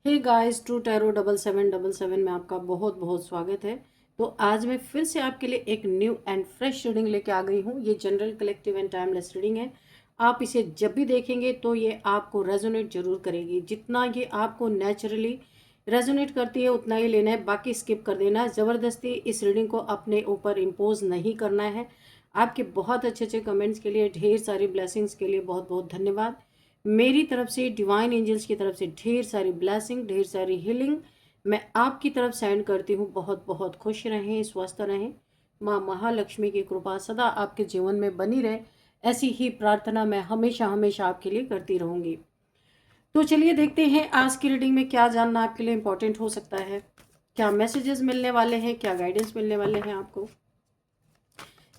Hey guys, true tarot 7777 में आपका बहुत बहुत स्वागत है। तो आज मैं फिर से आपके लिए एक न्यू एंड फ्रेश रीडिंग लेके आ गई हूँ। ये general, collective and timeless reading है। आप इसे जब भी देखेंगे तो ये आपको रेजोनेट जरूर करेगी। जितना ये आपको नेचुरली रेजोनेट करती है उतना ही लेना है, बाकी स्किप कर देना है। ज़बरदस्ती इस रीडिंग को अपने ऊपर इम्पोज नहीं करना है। आपके बहुत अच्छे अच्छे कमेंट्स के लिए, ढेर सारी ब्लेसिंग्स के लिए बहुत बहुत धन्यवाद। मेरी तरफ से, डिवाइन एंजल्स की तरफ से ढेर सारी ब्लेसिंग, ढेर सारी हीलिंग मैं आपकी तरफ सेंड करती हूँ। बहुत बहुत खुश रहें, स्वस्थ रहें। माँ महालक्ष्मी की कृपा सदा आपके जीवन में बनी रहे, ऐसी ही प्रार्थना मैं हमेशा हमेशा आपके लिए करती रहूँगी। तो चलिए देखते हैं आज की रीडिंग में क्या जानना आपके लिए इम्पोर्टेंट हो सकता है, क्या मैसेजेस मिलने वाले हैं, क्या गाइडेंस मिलने वाले हैं आपको।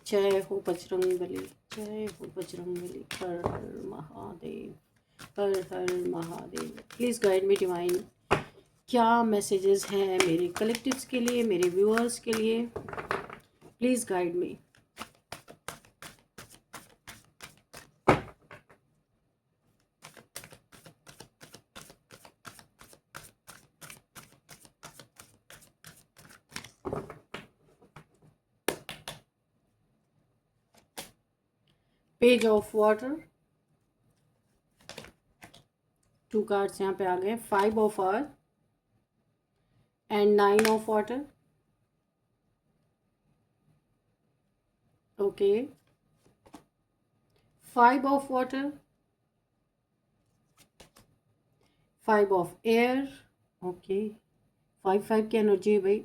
जय हो बजरंगबली, जय हो बजरंगबली, हर हर महादेव, हर हर Mahadev. Please guide me divine, क्या मैसेजेस हैं मेरे कलेक्टिव्स के लिए, मेरे व्यूअर्स के लिए। Please guide me. Page of water, 2 cards यहाँ पे आ गए। 5 of earth and 9 of water. Okay, 5 of water, 5 of air. Okay, 5 की एनर्जी है भाई।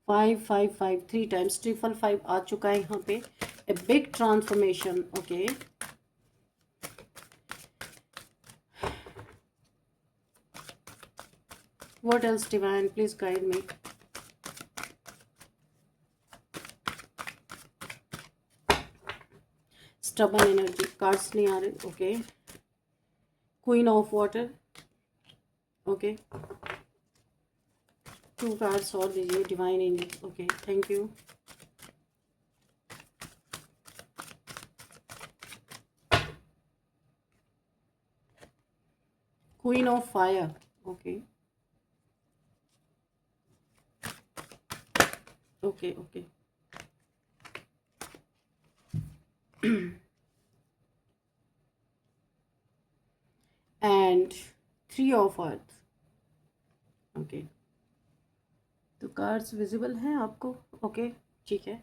5 3 टाइम्स, 5 आ चुका है यहाँ पे। A big transformation. Okay, what else divine, please guide me। Stubborn energy, cards नहीं आ रहे। Okay, queen of water. Okay, 2 cards और दीजिए divine angel. Okay, thank you. Queen of fire. Okay okay okay, and 3 of earth. Okay, तो cards visible हैं आपको। Okay, ठीक है।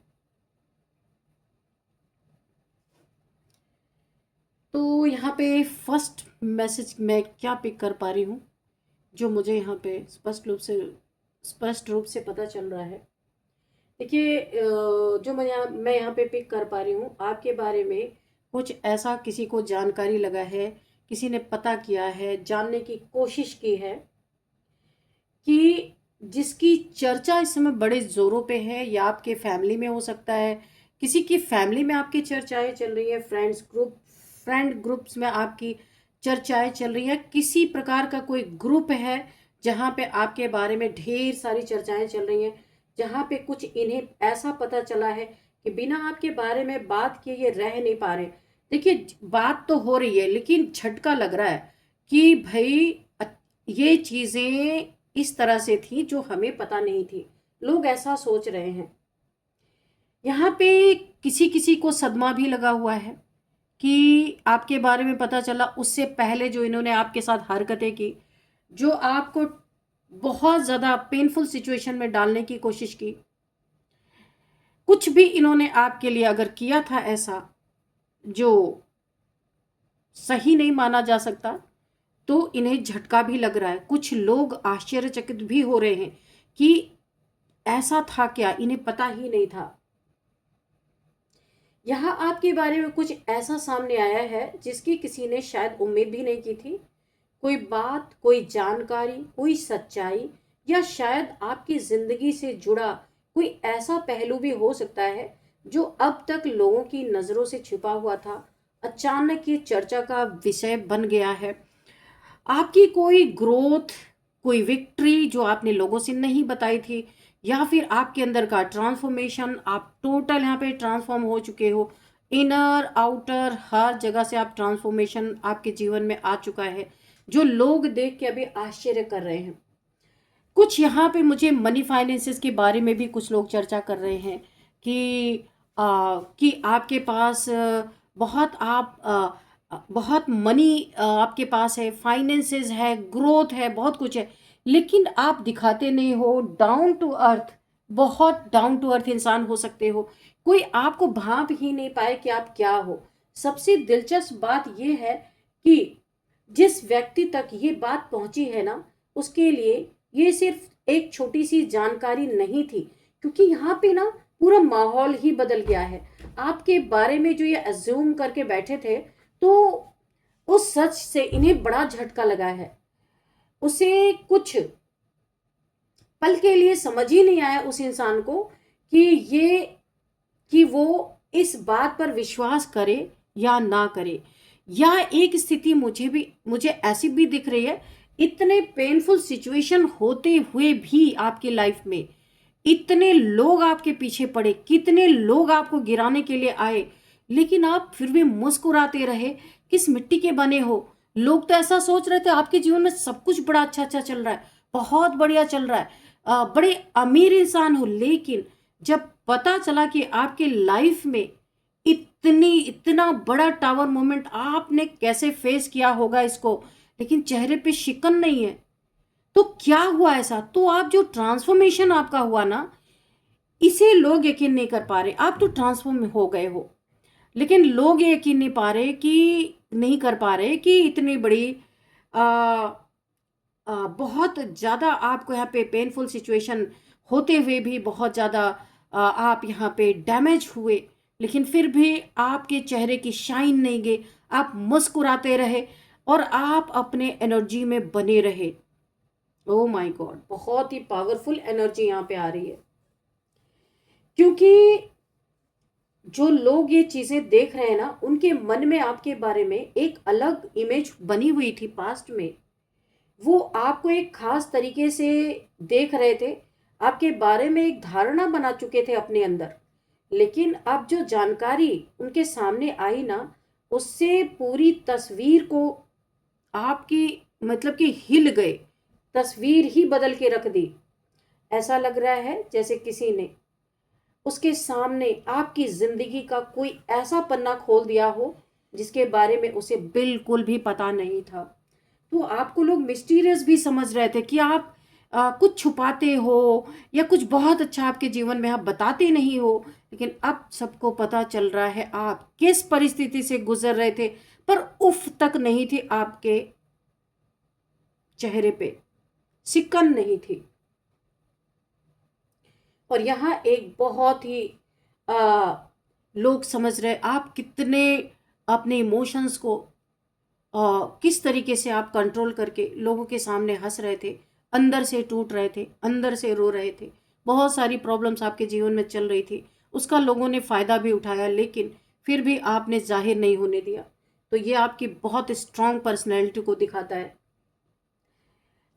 तो यहाँ पे फर्स्ट मैसेज मैं क्या पिक कर पा रही हूँ, जो मुझे यहाँ पे स्पष्ट रूप से पता चल रहा है। देखिए, जो मैं यहाँ पे पिक कर पा रही हूँ आपके बारे में, कुछ ऐसा किसी को जानकारी लगा है, किसी ने पता किया है, जानने की कोशिश की है कि जिसकी चर्चा इस समय बड़े जोरों पे है, या आपके फैमिली में हो सकता है, किसी की फैमिली में आपकी चर्चाएं चल रही है, फ्रेंड ग्रुप्स में आपकी चर्चाएं चल रही है, किसी प्रकार का कोई ग्रुप है जहाँ पे आपके बारे में ढेर सारी चर्चाएं चल रही हैं, जहाँ पे कुछ इन्हें ऐसा पता चला है कि बिना आपके बारे में बात किए ये रह नहीं पा रहे। देखिए, बात तो हो रही है लेकिन झटका लग रहा है कि भाई ये चीजें इस तरह से थी जो हमें पता नहीं थी। लोग ऐसा सोच रहे हैं। यहाँ पे किसी किसी को सदमा भी लगा हुआ है कि आपके बारे में पता चला उससे पहले जो इन्होंने आपके साथ हरकतें की, जो आपको बहुत ज़्यादा पेनफुल सिचुएशन में डालने की कोशिश की। कुछ भी इन्होंने आपके लिए अगर किया था ऐसा जो सही नहीं माना जा सकता, तो इन्हें झटका भी लग रहा है। कुछ लोग आश्चर्यचकित भी हो रहे हैं कि ऐसा था क्या, इन्हें पता ही नहीं था। यहाँ आपके बारे में कुछ ऐसा सामने आया है जिसकी किसी ने शायद उम्मीद भी नहीं की थी। कोई बात, कोई जानकारी, कोई सच्चाई, या शायद आपकी जिंदगी से जुड़ा कोई ऐसा पहलू भी हो सकता है जो अब तक लोगों की नजरों से छिपा हुआ था, अचानक ये चर्चा का विषय बन गया है। आपकी कोई ग्रोथ, कोई विक्ट्री जो आपने लोगों से नहीं बताई थी, या फिर आपके अंदर का ट्रांसफॉर्मेशन, आप टोटल यहाँ पे ट्रांसफॉर्म हो चुके हो। इनर आउटर हर जगह से आप ट्रांसफॉर्मेशन आपके जीवन में आ चुका है। जो लोग देख के अभी आश्चर्य कर रहे हैं। कुछ यहाँ पे मुझे मनी फाइनेंसेस के बारे में भी कुछ लोग चर्चा कर रहे हैं कि आपके पास बहुत मनी आपके पास है, फाइनेंसेस है, ग्रोथ है, बहुत कुछ है, लेकिन आप दिखाते नहीं हो। डाउन टू अर्थ, बहुत डाउन टू अर्थ इंसान हो सकते हो, कोई आपको भांप ही नहीं पाए कि आप क्या हो। सबसे दिलचस्प बात यह है कि जिस व्यक्ति तक ये बात पहुंची है ना, उसके लिए ये सिर्फ एक छोटी सी जानकारी नहीं थी, क्योंकि यहाँ पे ना पूरा माहौल ही बदल गया है। आपके बारे में जो ये अज्यूम करके बैठे थे, तो उस सच से इन्हें बड़ा झटका लगा है। उसे कुछ पल के लिए समझ ही नहीं आया उस इंसान को कि ये कि वो इस बात पर विश्वास करे या ना करे। या एक स्थिति मुझे ऐसी भी दिख रही है, इतने पेनफुल सिचुएशन होते हुए भी आपके लाइफ में इतने लोग आपके पीछे पड़े, कितने लोग आपको गिराने के लिए आए, लेकिन आप फिर भी मुस्कुराते रहे। किस मिट्टी के बने हो? लोग तो ऐसा सोच रहे थे आपके जीवन में सब कुछ बड़ा अच्छा अच्छा चल रहा है, बहुत बढ़िया चल रहा है, बड़े अमीर इंसान हो, लेकिन जब पता चला कि आपके लाइफ में इतना बड़ा टावर मोमेंट आपने कैसे फेस किया होगा इसको, लेकिन चेहरे पे शिकन नहीं है, तो क्या हुआ ऐसा? तो आप जो ट्रांसफॉर्मेशन आपका हुआ ना, इसे लोग यकीन नहीं कर पा रहे। आप तो ट्रांसफॉर्म हो गए हो, लेकिन लोग ये यकीन नहीं कर पा रहे कि इतनी बड़ी आ, बहुत ज़्यादा आपको यहाँ पे पेनफुल सिचुएशन होते हुए भी बहुत ज़्यादा आप यहाँ पे डैमेज हुए, लेकिन फिर भी आपके चेहरे की शाइन नहीं गई। आप मुस्कुराते रहे और आप अपने एनर्जी में बने रहे। ओ माय गॉड, बहुत ही पावरफुल एनर्जी यहाँ पे आ रही है, क्योंकि जो लोग ये चीजें देख रहे हैं ना, उनके मन में आपके बारे में एक अलग इमेज बनी हुई थी पास्ट में। वो आपको एक खास तरीके से देख रहे थे, आपके बारे में एक धारणा बना चुके थे अपने अंदर। लेकिन अब जो जानकारी उनके सामने आई ना, उससे पूरी तस्वीर को आपकी मतलब कि हिल गए, तस्वीर ही बदल के रख दी। ऐसा लग रहा है जैसे किसी ने उसके सामने आपकी जिंदगी का कोई ऐसा पन्ना खोल दिया हो जिसके बारे में उसे बिल्कुल भी पता नहीं था। तो आपको लोग मिस्टीरियस भी समझ रहे थे कि आप कुछ छुपाते हो या कुछ बहुत अच्छा आपके जीवन में आप बताते नहीं हो, लेकिन अब सबको पता चल रहा है आप किस परिस्थिति से गुजर रहे थे, पर उफ तक नहीं थी आपके चेहरे पे, सिकन नहीं थी। और यहाँ एक बहुत ही आ, लोग समझ रहे आप कितने अपने इमोशंस को किस तरीके से आप कंट्रोल करके लोगों के सामने हंस रहे थे, अंदर से टूट रहे थे, अंदर से रो रहे थे। बहुत सारी प्रॉब्लम्स आपके जीवन में चल रही थी, उसका लोगों ने फ़ायदा भी उठाया, लेकिन फिर भी आपने जाहिर नहीं होने दिया। तो ये आपकी बहुत स्ट्रांग पर्सनैलिटी को दिखाता है।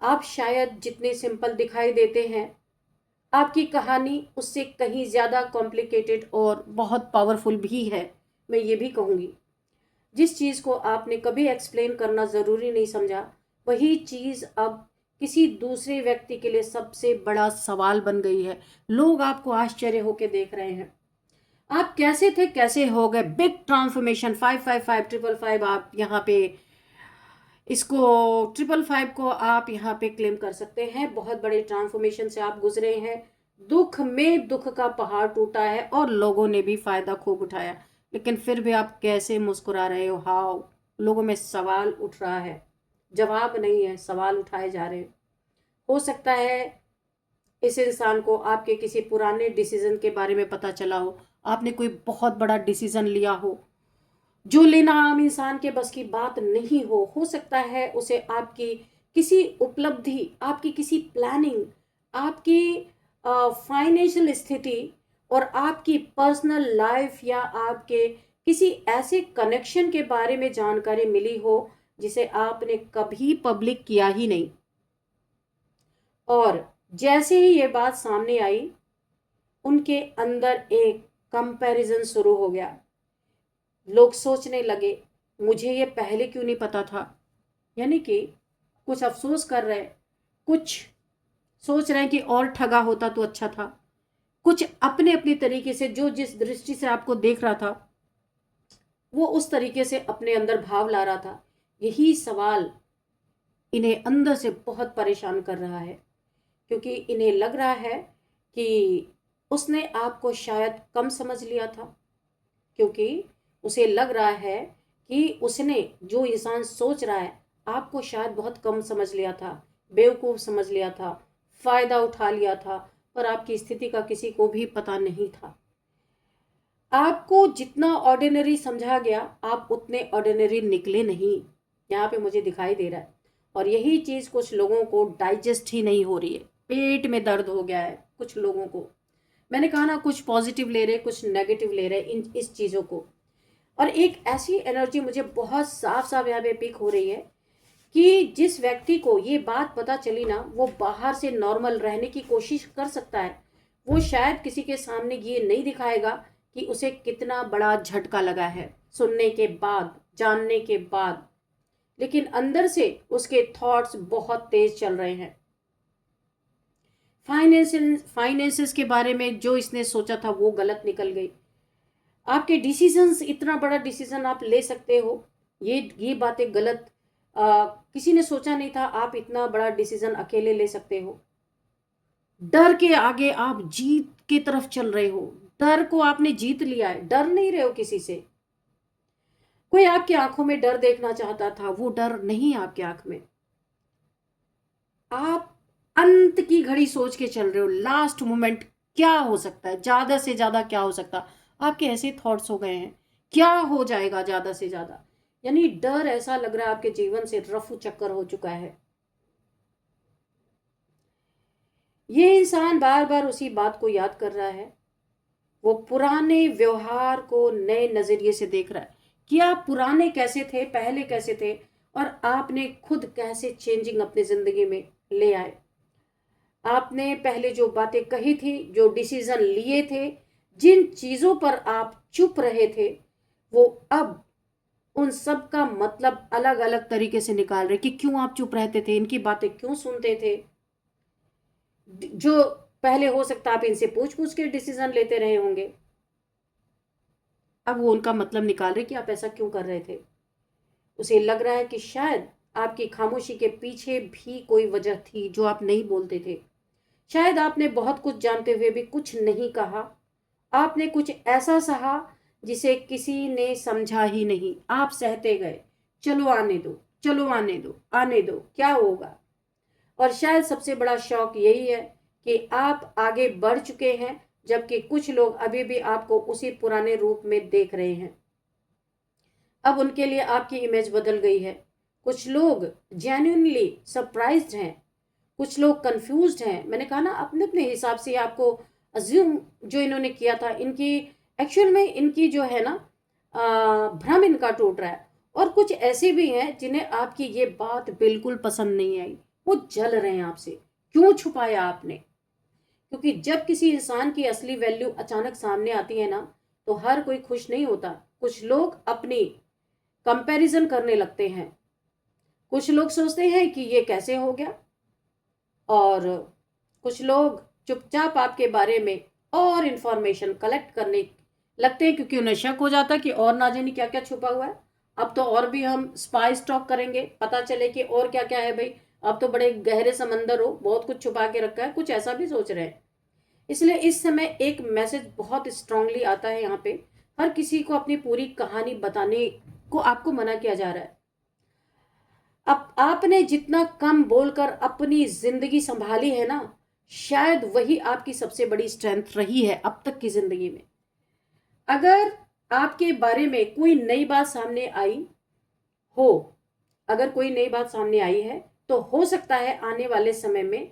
आप शायद जितने सिंपल दिखाई देते हैं, आपकी कहानी उससे कहीं ज़्यादा कॉम्प्लिकेटेड और बहुत पावरफुल भी है। मैं ये भी कहूँगी, जिस चीज़ को आपने कभी एक्सप्लेन करना ज़रूरी नहीं समझा, वही चीज़ अब किसी दूसरे व्यक्ति के लिए सबसे बड़ा सवाल बन गई है। लोग आपको आश्चर्य होकर देख रहे हैं, आप कैसे थे कैसे हो गए। बिग ट्रांसफॉर्मेशन, 555 555, आप यहाँ पे इसको 555 को आप यहाँ पे क्लेम कर सकते हैं। बहुत बड़े ट्रांसफॉर्मेशन से आप गुजरे हैं, दुख में दुख का पहाड़ टूटा है और लोगों ने भी फायदा खूब उठाया, लेकिन फिर भी आप कैसे मुस्कुरा रहे हो? हाउ? लोगों में सवाल उठ रहा है, जवाब नहीं है, सवाल उठाए जा रहे हैं। हो सकता है इस इंसान को आपके किसी पुराने डिसीजन के बारे में पता चला हो, आपने कोई बहुत बड़ा डिसीजन लिया हो जो लेना आम इंसान के बस की बात नहीं हो सकता है उसे आपकी किसी उपलब्धि, आपकी किसी प्लानिंग, आपकी फाइनेंशियल स्थिति और आपकी पर्सनल लाइफ या आपके किसी ऐसे कनेक्शन के बारे में जानकारी मिली हो जिसे आपने कभी पब्लिक किया ही नहीं। और जैसे ही ये बात सामने आई, उनके अंदर एक कंपैरिजन शुरू हो गया। लोग सोचने लगे, मुझे ये पहले क्यों नहीं पता था, यानी कि कुछ अफसोस कर रहे, कुछ सोच रहे हैं कि और ठगा होता तो अच्छा था, कुछ अपने अपने तरीके से जो जिस दृष्टि से आपको देख रहा था वो उस तरीके से अपने अंदर भाव ला रहा था। यही सवाल इन्हें अंदर से बहुत परेशान कर रहा है, क्योंकि इन्हें लग रहा है कि उसने आपको शायद कम समझ लिया था, क्योंकि उसे लग रहा है कि उसने, जो इंसान सोच रहा है, आपको शायद बहुत कम समझ लिया था, बेवकूफ़ समझ लिया था, फ़ायदा उठा लिया था, पर आपकी स्थिति का किसी को भी पता नहीं था। आपको जितना ऑर्डिनरी समझा गया, आप उतने ऑर्डिनरी निकले नहीं, यहाँ पे मुझे दिखाई दे रहा है। और यही चीज़ कुछ लोगों को डाइजेस्ट ही नहीं हो रही है, पेट में दर्द हो गया है कुछ लोगों को। मैंने कहा ना, कुछ पॉजिटिव ले रहे, कुछ नेगेटिव ले रहे इन इस चीज़ों को। और एक ऐसी एनर्जी मुझे बहुत साफ साफ यहाँ पे पिक हो रही है कि जिस व्यक्ति को ये बात पता चली ना, वो बाहर से नॉर्मल रहने की कोशिश कर सकता है। वो शायद किसी के सामने ये नहीं दिखाएगा कि उसे कितना बड़ा झटका लगा है सुनने के बाद, जानने के बाद, लेकिन अंदर से उसके थॉट्स बहुत तेज चल रहे हैं। फाइनेंसेस के बारे में जो इसने सोचा था वो गलत निकल गई। आपके डिसीजंस, इतना बड़ा डिसीजन आप ले सकते हो, ये बातें गलत। किसी ने सोचा नहीं था आप इतना बड़ा डिसीजन अकेले ले सकते हो। डर के आगे आप जीत की तरफ चल रहे हो, डर को आपने जीत लिया है, डर नहीं रहे हो किसी से। कोई आपकी आंखों में डर देखना चाहता था, वो डर नहीं आपकी आंख में। आप अंत की घड़ी सोच के चल रहे हो, लास्ट मोमेंट क्या हो सकता है, ज्यादा से ज्यादा क्या हो सकता है। आपके ऐसे थॉट्स हो गए हैं, क्या हो जाएगा ज्यादा से ज्यादा। यानी डर ऐसा लग रहा है आपके जीवन से रफू चक्कर हो चुका है। ये इंसान बार बार उसी बात को याद कर रहा है। वो पुराने व्यवहार को नए नजरिए से देख रहा है कि आप पुराने कैसे थे, पहले कैसे थे, और आपने खुद कैसे चेंजिंग अपनी जिंदगी में ले आए। आपने पहले जो बातें कही थी, जो डिसीजन लिए थे, जिन चीजों पर आप चुप रहे थे, वो अब उन सब का मतलब अलग अलग तरीके से निकाल रहे कि क्यों आप चुप रहते थे, इनकी बातें क्यों सुनते थे। जो पहले हो सकता आप इनसे पूछ पूछ के डिसीजन लेते रहे होंगे, अब वो उनका मतलब निकाल रहे कि आप ऐसा क्यों कर रहे थे। उसे लग रहा है कि शायद आपकी खामोशी के पीछे भी कोई वजह थी जो आप नहीं बोलते थे। शायद आपने बहुत कुछ जानते हुए भी कुछ नहीं कहा। आपने कुछ ऐसा सहा जिसे किसी ने समझा ही नहीं, आप सहते गए। चलो आने दो, चलो आने दो, आने दो, क्या होगा। और शायद सबसे बड़ा शौक यही है कि आप आगे बढ़ चुके हैं, जबकि कुछ लोग अभी भी आपको उसी पुराने रूप में देख रहे हैं। अब उनके लिए आपकी इमेज बदल गई है। कुछ लोग जेन्युइनली सरप्राइज्ड हैं, कुछ लोग कंफ्यूज्ड हैं। मैंने कहा ना, अपने अपने हिसाब से आपको अज्यूम जो इन्होंने किया था, इनकी एक्चुअल में इनकी जो है ना, भ्रम इनका टूट रहा है। और कुछ ऐसे भी हैं जिन्हें आपकी ये बात बिल्कुल पसंद नहीं आई, वो जल रहे हैं आपसे। क्यों छुपाया आपने। क्योंकि जब किसी इंसान की असली वैल्यू अचानक सामने आती है ना, तो हर कोई खुश नहीं होता। कुछ लोग अपनी कंपैरिजन करने लगते हैं, कुछ लोग सोचते हैं कि ये कैसे हो गया, और कुछ लोग चुपचाप आपके बारे में और इंफॉर्मेशन कलेक्ट करने लगते हैं, क्योंकि उन्हें शक हो जाता है कि और ना जाने क्या क्या छुपा हुआ है। अब तो और भी हम स्पाई स्टॉक करेंगे, पता चले कि और क्या क्या है भाई। अब तो बड़े गहरे समंदर हो, बहुत कुछ छुपा के रखा है, कुछ ऐसा भी सोच रहे हैं। इसलिए इस समय एक मैसेज बहुत स्ट्रांगली आता है यहाँ पे। हर किसी को अपनी पूरी कहानी बताने को आपको मना किया जा रहा है। अब आपने जितना कम बोलकर अपनी जिंदगी संभाली है ना, शायद वही आपकी सबसे बड़ी स्ट्रेंथ रही है अब तक की जिंदगी में। अगर आपके बारे में कोई नई बात सामने आई हो, अगर कोई नई बात सामने आई है, तो हो सकता है आने वाले समय में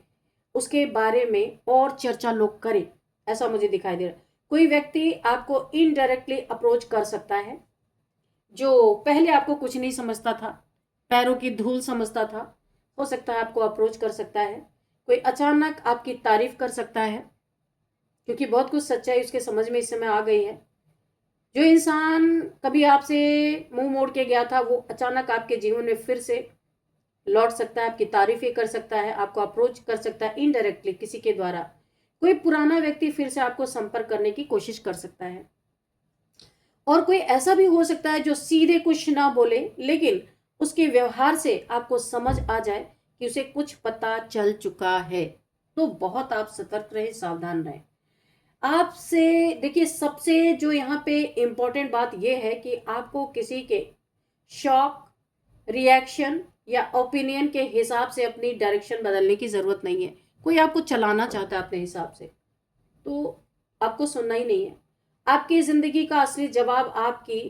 उसके बारे में और चर्चा लोग करें, ऐसा मुझे दिखाई दे रहा है। कोई व्यक्ति आपको इनडायरेक्टली अप्रोच कर सकता है, जो पहले आपको कुछ नहीं समझता था, पैरों की धूल समझता था, हो सकता है आपको अप्रोच कर सकता है। कोई अचानक आपकी तारीफ कर सकता है, क्योंकि बहुत कुछ सच्चाई उसके समझ में इस समय आ गई है। जो इंसान कभी आपसे मुंह मोड़ के गया था, वो अचानक आपके जीवन में फिर से लौट सकता है, आपकी तारीफें कर सकता है, आपको अप्रोच कर सकता है इनडायरेक्टली किसी के द्वारा। कोई पुराना व्यक्ति फिर से आपको संपर्क करने की कोशिश कर सकता है। और कोई ऐसा भी हो सकता है जो सीधे कुछ ना बोले, लेकिन उसके व्यवहार से आपको समझ आ जाए कि उसे कुछ पता चल चुका है। तो बहुत आप सतर्क रहे, सावधान रहे। आपसे देखिए, सबसे जो यहाँ पे इम्पोर्टेंट बात यह है कि आपको किसी के शॉक, रिएक्शन या ओपिनियन के हिसाब से अपनी डायरेक्शन बदलने की जरूरत नहीं है। कोई आपको चलाना चाहता है अपने हिसाब से, तो आपको सुनना ही नहीं है। आपकी जिंदगी का असली जवाब आपकी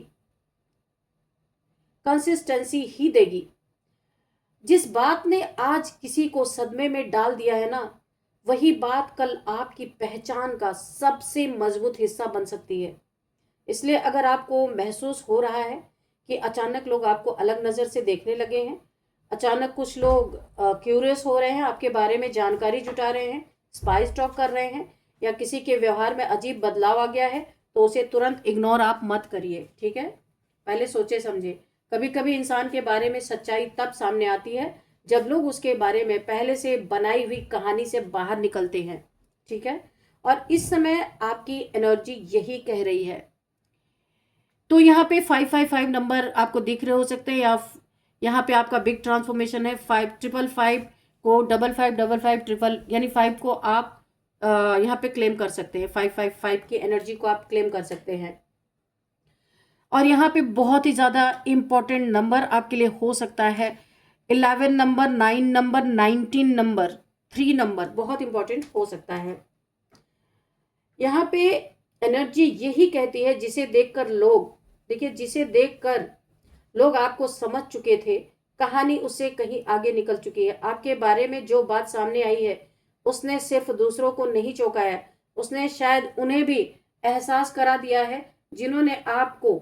कंसिस्टेंसी ही देगी। जिस बात ने आज किसी को सदमे में डाल दिया है ना, वही बात कल आपकी पहचान का सबसे मजबूत हिस्सा बन सकती है। इसलिए अगर आपको महसूस हो रहा है कि अचानक लोग आपको अलग नज़र से देखने लगे हैं, अचानक कुछ लोग क्यूरियस हो रहे हैं, आपके बारे में जानकारी जुटा रहे हैं, स्पाई स्टॉक कर रहे हैं, या किसी के व्यवहार में अजीब बदलाव आ गया है, तो उसे तुरंत इग्नोर आप मत करिए। ठीक है, पहले सोचे समझे। कभी कभी इंसान के बारे में सच्चाई तब सामने आती है जब लोग उसके बारे में पहले से बनाई हुई कहानी से बाहर निकलते हैं। ठीक है, और इस समय आपकी एनर्जी यही कह रही है। तो यहाँ पे 555 नंबर आपको दिख रहे हो सकते हैं, या यहाँ पे आपका बिग ट्रांसफॉर्मेशन है। 5555 को 5555 ट्रिपल यानी 5 को आप यहाँ पे क्लेम कर सकते हैं। 555 की एनर्जी को आप क्लेम कर सकते हैं। और यहाँ पे बहुत ही ज़्यादा इम्पोर्टेंट नंबर आपके लिए हो सकता है 11 नंबर, 9 नंबर, 19 नंबर, 3 नंबर बहुत इम्पोर्टेंट हो सकता है। यहाँ पे एनर्जी यही कहती है, जिसे देखकर लोग, देखिए जिसे देखकर लोग आपको समझ चुके थे, कहानी उससे कहीं आगे निकल चुकी है। आपके बारे में जो बात सामने आई है, उसने सिर्फ दूसरों को नहीं चौंकाया, उसने शायद उन्हें भी एहसास करा दिया है जिन्होंने आपको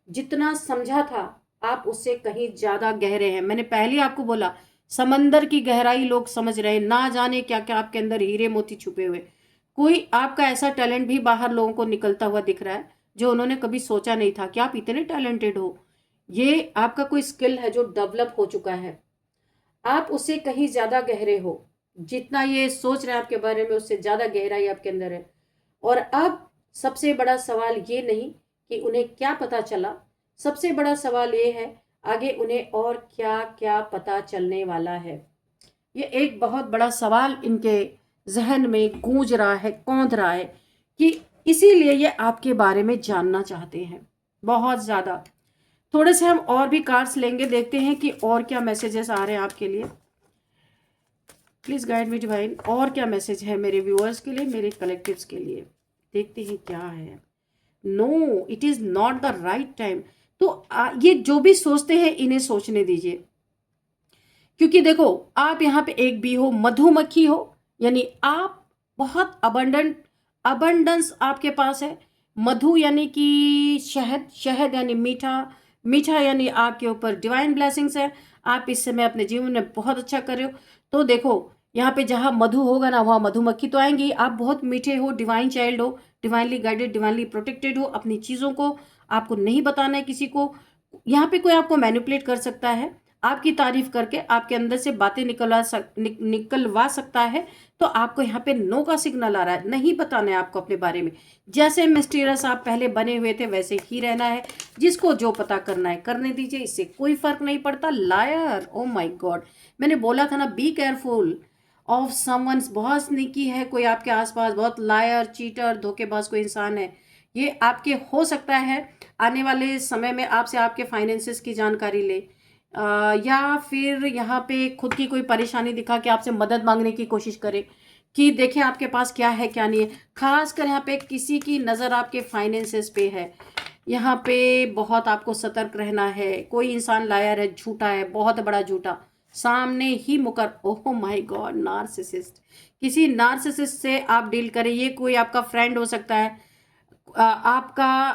जितना समझा था आप उससे कहीं ज्यादा गहरे हैं। मैंने पहले आपको बोला, समंदर की गहराई लोग समझ रहे हैं, ना जाने क्या क्या आपके अंदर हीरे मोती छुपे हुए। कोई आपका ऐसा टैलेंट भी बाहर लोगों को निकलता हुआ दिख रहा है जो उन्होंने कभी सोचा नहीं था कि आप इतने टैलेंटेड हो। ये आपका कोई स्किल है जो डेवलप हो चुका है, आप उससे कहीं ज्यादा गहरे हो। जितना ये सोच रहे हैं आपके बारे में, उससे ज्यादा गहराई आपके अंदर है। और अब सबसे बड़ा सवाल ये नहीं कि उन्हें क्या पता चला, सबसे बड़ा सवाल ये है आगे उन्हें और क्या क्या पता चलने वाला है। ये एक बहुत बड़ा सवाल इनके जहन में गूंज रहा है, कौंध रहा है, कि इसीलिए ये आपके बारे में जानना चाहते हैं बहुत ज्यादा। थोड़े से हम और भी कार्ड्स लेंगे, देखते हैं कि और क्या मैसेजेस आ रहे हैं आपके लिए। प्लीज गाइड मी डिवाइन, और क्या मैसेज है मेरे व्यूअर्स के लिए, मेरे कलेक्टिव्स के लिए। देखते हैं क्या है। No, it is not the right time. तो ये जो भी सोचते हैं इन्हें सोचने दीजिए, क्योंकि देखो आप यहाँ पे एक भी हो, मधुमक्खी हो, यानी आप बहुत अबंडेंस आपके पास है। मधु यानी कि शहद, शहद यानी मीठा, मीठा यानी आपके ऊपर डिवाइन ब्लेसिंग्स है। आप इस समय अपने जीवन में बहुत अच्छा कर रहे हो। तो देखो यहाँ पे जहाँ मधु होगा ना, वहाँ मधुमक्खी तो आएंगी। आप बहुत मीठे हो, डिवाइन चाइल्ड हो, डिवाइनली गाइडेड, डिवाइनली प्रोटेक्टेड हो। अपनी चीज़ों को आपको नहीं बताना है किसी को। यहाँ पे कोई आपको मैनिपुलेट कर सकता है, आपकी तारीफ करके आपके अंदर से बातें निकलवा सकता है। तो आपको यहाँ पे नो का सिग्नल आ रहा है, नहीं बताना है आपको अपने बारे में। जैसे मिस्टीरियस आप पहले बने हुए थे वैसे ही रहना है। जिसको जो पता करना है करने दीजिए, इससे कोई फर्क नहीं पड़ता। लायर, ओ माय गॉड, मैंने बोला था ना, बी केयरफुल ऑफ समवन। बहुत स्नीकी है कोई आपके आसपास, बहुत लायर, चीटर, धोखेबाज कोई इंसान है। ये आपके हो सकता है आने वाले समय में आपसे आपके फाइनेंसेस की जानकारी ले, या फिर यहाँ पे खुद की कोई परेशानी दिखा के आपसे मदद मांगने की कोशिश करे कि देखें आपके पास क्या है क्या नहीं है। खासकर यहाँ पे किसी की नज़र आपके फाइनेंसेस पे है। यहाँ पे बहुत आपको सतर्क रहना है। कोई इंसान लायर है, झूठा है, बहुत बड़ा झूठा, सामने ही मुकर, ओह माय गॉड, नार्सिसिस्ट। किसी नार्सिसिस्ट से आप डील करें। ये कोई आपका फ्रेंड हो सकता है, आपका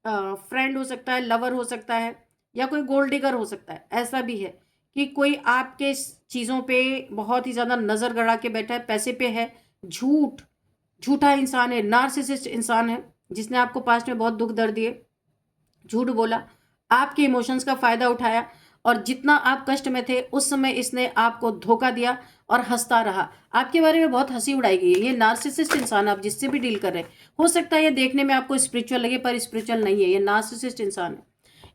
फ्रेंड हो सकता है, लवर हो सकता है, या कोई गोल्ड डिगर हो सकता है। ऐसा भी है कि कोई आपके चीज़ों पे बहुत ही ज़्यादा नज़र गड़ा के बैठा है, पैसे पे है, झूठा इंसान है, नार्सिसिस्ट इंसान है, जिसने आपको पास्ट में बहुत दुख दर्द दिए, झूठ बोला, आपके इमोशंस का फ़ायदा उठाया और जितना आप कष्ट में थे उस समय इसने आपको धोखा दिया और हंसता रहा, आपके बारे में बहुत हंसी उड़ाई गई है। ये नार्सिसिस्ट इंसान आप जिससे भी डील कर रहे हैं, हो सकता है ये देखने में आपको स्पिरिचुअल लगे पर स्पिरिचुअल नहीं है, ये नार्सिसिस्ट इंसान है।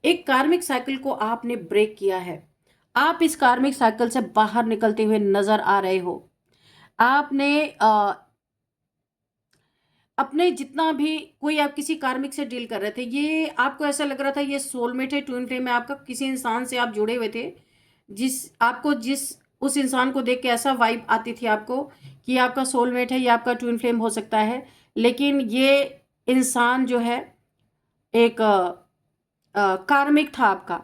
एक कार्मिक साइकिल को आपने ब्रेक किया है, आप इस कार्मिक साइकिल से बाहर निकलते हुए नजर आ रहे हो। आपने अपने जितना भी कोई आप किसी कार्मिक से डील कर रहे थे, ये आपको ऐसा लग रहा था ये सोलमेट है, ट्विन फ्लेम है आपका, किसी इंसान से आप जुड़े हुए थे जिस उस इंसान को देख के ऐसा वाइब आती थी आपको कि आपका सोलमेट है या आपका ट्विन फ्लेम हो सकता है। लेकिन ये इंसान जो है एक कार्मिक था आपका,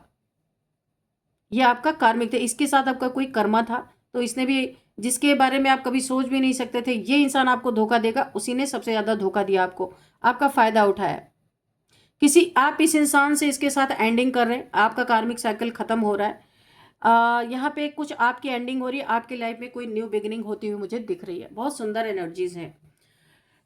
ये आपका कार्मिक था, इसके साथ आपका कोई कर्मा था, तो इसने भी, जिसके बारे में आप कभी सोच भी नहीं सकते थे ये इंसान आपको धोखा देगा, उसी ने सबसे ज्यादा धोखा दिया आपको, आपका फायदा उठाया। आप इस इंसान से इसके साथ एंडिंग कर रहे हैं, आपका कार्मिक साइकिल खत्म हो रहा है। यहाँ पे कुछ आपकी एंडिंग हो रही है, आपकी लाइफ में कोई न्यू बिगिनिंग होती हुई मुझे दिख रही है, बहुत सुंदर एनर्जीज हैं।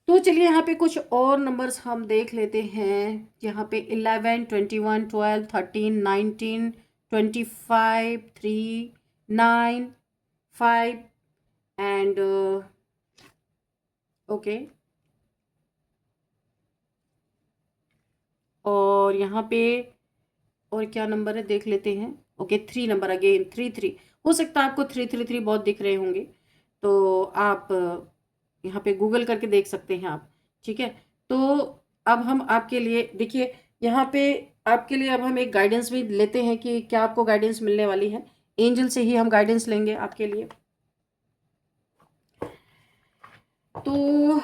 तो चलिए यहाँ पे कुछ और नंबर्स हम देख लेते हैं। यहाँ पे 11, 21, 12, 13, 19, 25, 3, 9, 5 एंड ओके। और यहाँ पे और क्या नंबर है देख लेते हैं। ओके, 3 नंबर अगेन, 3 3, हो सकता है आपको 3 3 3 बहुत दिख रहे होंगे, तो आप यहाँ पे गूगल करके देख सकते हैं आप, ठीक है। तो अब हम आपके लिए देखिए, यहाँ पे आपके लिए अब हम एक गाइडेंस भी लेते हैं कि क्या आपको गाइडेंस मिलने वाली है। एंजल से ही हम गाइडेंस लेंगे आपके लिए। तो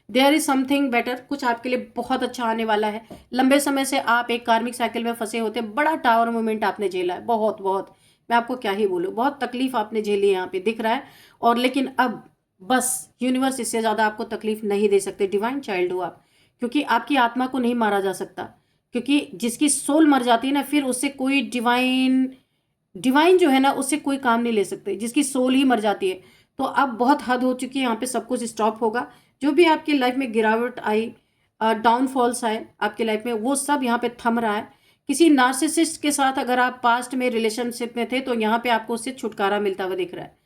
देयर इज समथिंग बेटर, कुछ आपके लिए बहुत अच्छा आने वाला है। लंबे समय से आप एक कार्मिक साइकिल में फंसे होते, बड़ा टावर मूवमेंट आपने झेला है, बहुत बहुत, मैं आपको क्या ही बोलूँ, बहुत तकलीफ आपने झेली है, यहाँ पे दिख रहा है। और लेकिन अब बस यूनिवर्स इससे ज़्यादा आपको तकलीफ नहीं दे सकते। डिवाइन चाइल्ड हो आप, क्योंकि आपकी आत्मा को नहीं मारा जा सकता, क्योंकि जिसकी सोल मर जाती है ना, फिर उससे कोई डिवाइन डिवाइन जो है ना, उससे कोई काम नहीं ले सकते, जिसकी सोल ही मर जाती है। तो अब बहुत हद हो चुकी है, यहाँ पे सब कुछ स्टॉप होगा। जो भी आपकी लाइफ में गिरावट आई, डाउनफॉल्स आए आपकी लाइफ में, वो सब यहाँ पे थम रहा है। किसी नार्सिसिस्ट के साथ अगर आप पास्ट में रिलेशनशिप में थे, तो यहाँ पे आपको उससे छुटकारा मिलता हुआ दिख रहा है।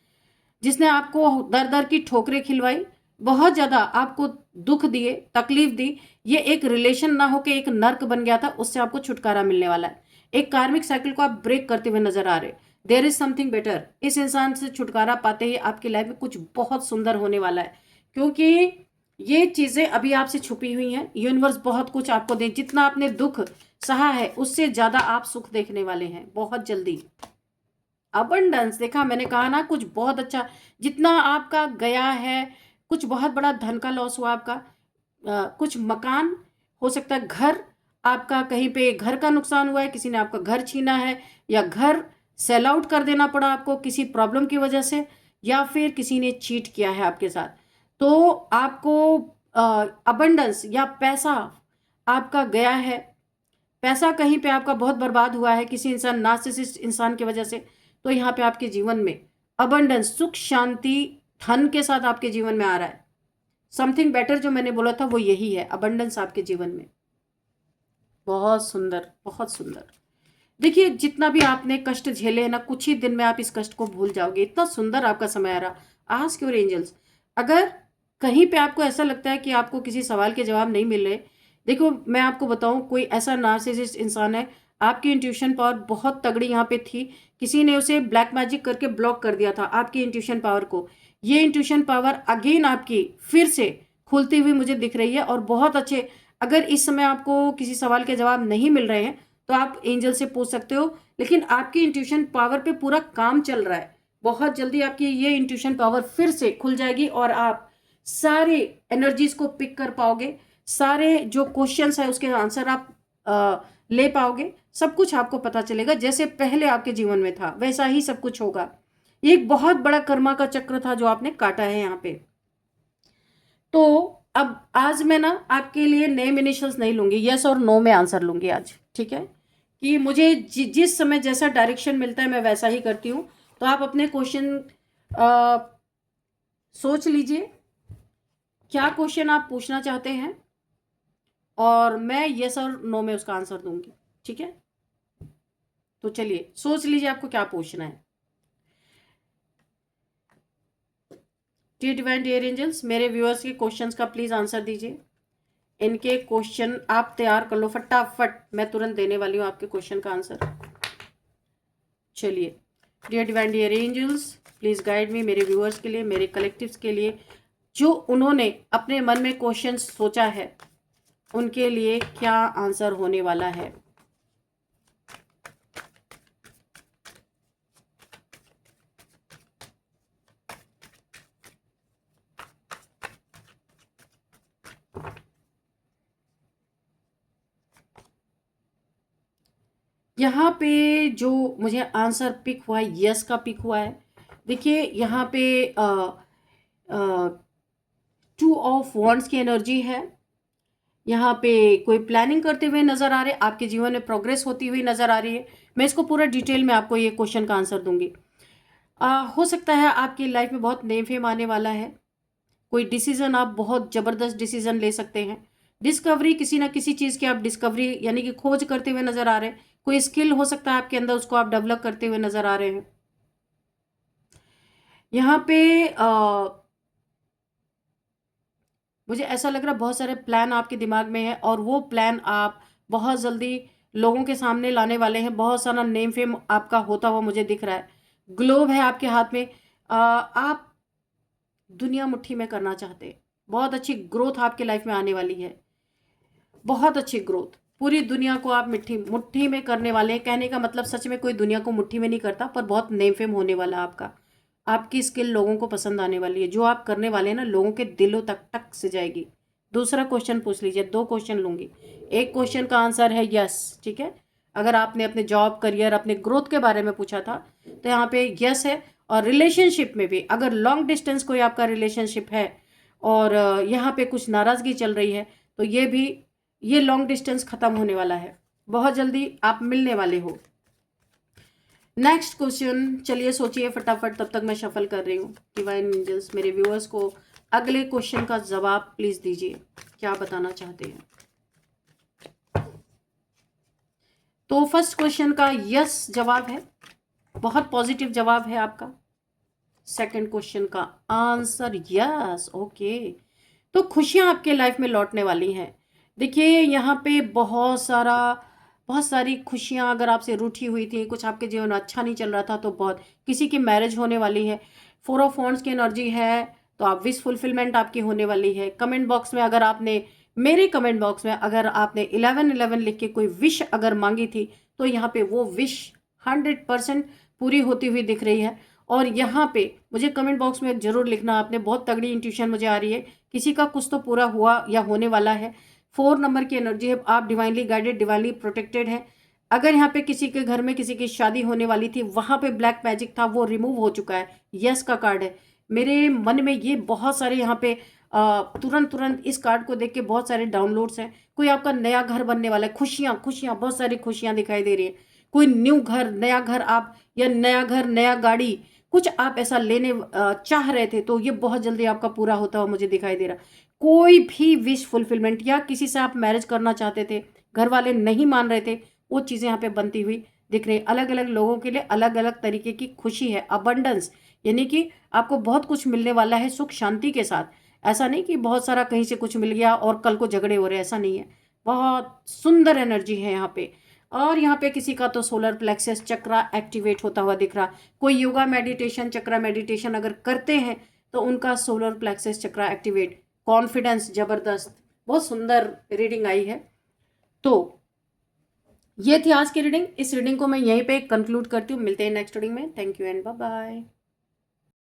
जिसने आपको दर दर की ठोकरें खिलवाई, बहुत ज्यादा आपको दुख दिए, तकलीफ दी, ये एक रिलेशन ना होकर एक नर्क बन गया था, उससे आपको छुटकारा मिलने वाला है। एक कार्मिक साइकिल को आप ब्रेक करते हुए नजर आ रहे। देयर इज समथिंग बेटर, इस इंसान से छुटकारा पाते ही आपकी लाइफ में कुछ बहुत सुंदर होने वाला है, क्योंकि ये चीजें अभी आपसे छुपी हुई हैं। यूनिवर्स बहुत कुछ आपको दे, जितना आपने दुख सहा है उससे ज्यादा आप सुख देखने वाले हैं बहुत जल्दी। अबंडेंस देखा, मैंने कहा ना कुछ बहुत अच्छा, जितना आपका गया है, कुछ बहुत बड़ा धन का लॉस हुआ आपका, कुछ मकान, हो सकता है घर, आपका कहीं पे घर का नुकसान हुआ है, किसी ने आपका घर छीना है, या घर सेल आउट कर देना पड़ा आपको किसी प्रॉब्लम की वजह से, या फिर किसी ने चीट किया है आपके साथ। तो आपको अबंडेंस या पैसा आपका गया है, पैसा कहीं पे आपका बहुत बर्बाद हुआ है किसी इंसान, नार्सिसिस्ट इंसान की वजह से। तो यहाँ पे आपके जीवन में अबंडेंस, सुख शांति, धन के साथ आपके जीवन में आ रहा है। समथिंग बेटर जो मैंने बोला था वो यही है, अबंडेंस आपके जीवन में। बहुत सुंदर, बहुत सुंदर। देखिए, जितना भी आपने कष्ट झेले हैं ना, कुछ ही दिन में आप इस कष्ट को भूल जाओगे, इतना सुंदर आपका समय आ रहा। आस्क योर एंजल्स, अगर कहीं पे आपको ऐसा लगता है कि आपको किसी सवाल के जवाब नहीं मिल रहे, देखो मैं आपको बताऊं, कोई ऐसा नार्सिसिस्ट इंसान है, आपकी इंट्यूशन पावर बहुत तगड़ी यहाँ पे थी, किसी ने उसे ब्लैक मैजिक करके ब्लॉक कर दिया था आपकी इंट्यूशन पावर को। ये इंट्यूशन पावर अगेन आपकी फिर से खुलती हुई मुझे दिख रही है, और बहुत अच्छे, अगर इस समय आपको किसी सवाल के जवाब नहीं मिल रहे हैं तो आप एंजल से पूछ सकते हो, लेकिन आपकी इंट्यूशन पावर पे पूरा काम चल रहा है। बहुत जल्दी आपकी ये इंट्यूशन पावर फिर से खुल जाएगी और आप सारे एनर्जीज को पिक कर पाओगे, सारे जो क्वेश्चंस है उसके आंसर आप ले पाओगे, सब कुछ आपको पता चलेगा, जैसे पहले आपके जीवन में था वैसा ही सब कुछ होगा। ये एक बहुत बड़ा कर्मा का चक्र था जो आपने काटा है यहाँ पे। तो अब आज मैं ना आपके लिए नेम इनिशियल्स नहीं लूंगी, यस और नो में आंसर लूंगी आज, ठीक है, कि मुझे जिस समय जैसा डायरेक्शन मिलता है मैं वैसा ही करती हूँ। तो आप अपने क्वेश्चन सोच लीजिए, क्या क्वेश्चन आप पूछना चाहते हैं, और मैं यस और नो में उसका आंसर दूंगी, ठीक है। तो चलिए सोच लीजिए आपको क्या पूछना है। डियर डिवाइन डियर एंजल्स, मेरे व्यूअर्स के क्वेश्चंस का प्लीज आंसर दीजिए। इनके क्वेश्चन आप तैयार कर लो फटाफट, मैं तुरंत देने वाली हूँ आपके क्वेश्चन का आंसर। चलिए, dear divine dear angels, please guide me, मेरे व्यूअर्स के लिए, मेरे कलेक्टिव्स के लिए, जो उन्होंने अपने मन में क्वेश्चन सोचा है उनके लिए क्या आंसर होने वाला है। यहाँ पे जो मुझे आंसर पिक हुआ है, यस का पिक हुआ है। देखिए यहाँ पे 2 ऑफ वॉन्ड्स की एनर्जी है। यहाँ पे कोई प्लानिंग करते हुए नजर आ रहे, आपके जीवन में प्रोग्रेस होती हुई नजर आ रही है। मैं इसको पूरा डिटेल में आपको ये क्वेश्चन का आंसर दूंगी। हो सकता है आपकी लाइफ में बहुत नेम फेम आने वाला है। कोई डिसीजन आप बहुत जबरदस्त डिसीजन ले सकते हैं। डिस्कवरी, किसी ना किसी चीज की आप डिस्कवरी यानी कि खोज करते हुए नजर आ रहे हैं। कोई स्किल हो सकता है आपके अंदर, उसको आप डेवलप करते हुए नजर आ रहे हैं। यहाँ पे मुझे ऐसा लग रहा है बहुत सारे प्लान आपके दिमाग में है और वो प्लान आप बहुत जल्दी लोगों के सामने लाने वाले हैं। बहुत सारा नेम फेम आपका होता हुआ मुझे दिख रहा है। ग्लोब है आपके हाथ में। आप दुनिया मुट्ठी में करना चाहते हैं। बहुत अच्छी ग्रोथ आपके लाइफ में आने वाली है, बहुत अच्छी ग्रोथ। पूरी दुनिया को आप मुट्ठी में करने वाले हैं। कहने का मतलब सच में कोई दुनिया को मुट्ठी में नहीं करता, पर बहुत नेम फेम होने वाला आपका। आपकी स्किल लोगों को पसंद आने वाली है। जो आप करने वाले हैं ना, लोगों के दिलों तक टक से जाएगी। दूसरा क्वेश्चन पूछ लीजिए, 2 क्वेश्चन लूंगी। एक क्वेश्चन का आंसर है यस, ठीक है। अगर आपने अपने जॉब, करियर, अपने ग्रोथ के बारे में पूछा था तो यहाँ पे यस है। और रिलेशनशिप में भी अगर लॉन्ग डिस्टेंस कोई आपका रिलेशनशिप है और यहाँ पे कुछ नाराजगी चल रही है तो ये लॉन्ग डिस्टेंस खत्म होने वाला है। बहुत जल्दी आप मिलने वाले हो। नेक्स्ट क्वेश्चन, चलिए सोचिए फटाफट, तब तक मैं शफल कर रही हूँ। डिवाइन एंजल्स, मेरे व्यूअर्स को अगले क्वेश्चन का जवाब प्लीज दीजिए, क्या बताना चाहते हैं। तो फर्स्ट क्वेश्चन का यस जवाब है, बहुत पॉजिटिव जवाब है आपका। सेकंड क्वेश्चन का आंसर यस, ओके। तो खुशियां आपके लाइफ में लौटने वाली हैं। देखिए यहाँ पे बहुत सारी खुशियां, अगर आपसे रूठी हुई थी, कुछ आपके जीवन में अच्छा नहीं चल रहा था, तो बहुत किसी की मैरिज होने वाली है। 4 ऑफ वॉन्ड्स की एनर्जी है, तो आप विश फुलफिलमेंट आपकी होने वाली है। कमेंट बॉक्स में अगर आपने, मेरे कमेंट बॉक्स में अगर आपने 1111 लिख के कोई विश अगर मांगी थी तो यहाँ पे वो विश 100% पूरी होती हुई दिख रही है। और यहाँ पे मुझे कमेंट बॉक्स में जरूर लिखना, आपने बहुत तगड़ी इंट्यूशन मुझे आ रही है, किसी का कुछ तो पूरा हुआ या होने वाला है। 4 नंबर की एनर्जी है, आप डिवाइनली गाइडेड, डिवाइनली प्रोटेक्टेड हैं। अगर यहाँ पे किसी के घर में किसी की शादी होने वाली थी, वहां पे ब्लैक मैजिक था, वो रिमूव हो चुका है। यस का कार्ड है। मेरे मन में ये बहुत सारे यहाँ पे तुरंत तुरंत इस कार्ड को देख के बहुत सारे डाउनलोड्स हैं। कोई आपका नया घर बनने वाला है, खुशियां खुशियां, बहुत सारी खुशियां दिखाई दे रही है। कोई न्यू घर, नया घर आप, या नया घर, नया गाड़ी, कुछ आप ऐसा लेने चाह रहे थे, तो ये बहुत जल्दी आपका पूरा होता हुआ मुझे दिखाई दे रहा। कोई भी विश फुलफिलमेंट, या किसी से आप मैरिज करना चाहते थे, घर वाले नहीं मान रहे थे, वो चीज़ें यहाँ पे बनती हुई दिख रही है। अलग अलग लोगों के लिए अलग अलग तरीके की खुशी है। अबंडेंस यानी कि आपको बहुत कुछ मिलने वाला है सुख शांति के साथ। ऐसा नहीं कि बहुत सारा कहीं से कुछ मिल गया और कल को झगड़े हो रहे, ऐसा नहीं है। बहुत सुंदर एनर्जी है यहाँ पे। और यहाँ पे किसी का तो सोलर प्लेक्सस चक्रा एक्टिवेट होता हुआ दिख रहा। कोई योगा मेडिटेशन, चक्रा मेडिटेशन अगर करते हैं तो उनका सोलर प्लेक्सस चक्रा एक्टिवेट। कॉन्फिडेंस जबरदस्त, बहुत सुंदर रीडिंग आई है। तो ये थी आज की रीडिंग। इस रीडिंग को मैं यहीं पे कंक्लूड करती हूँ। मिलते हैं नेक्स्ट रीडिंग में। Thank you and bye bye.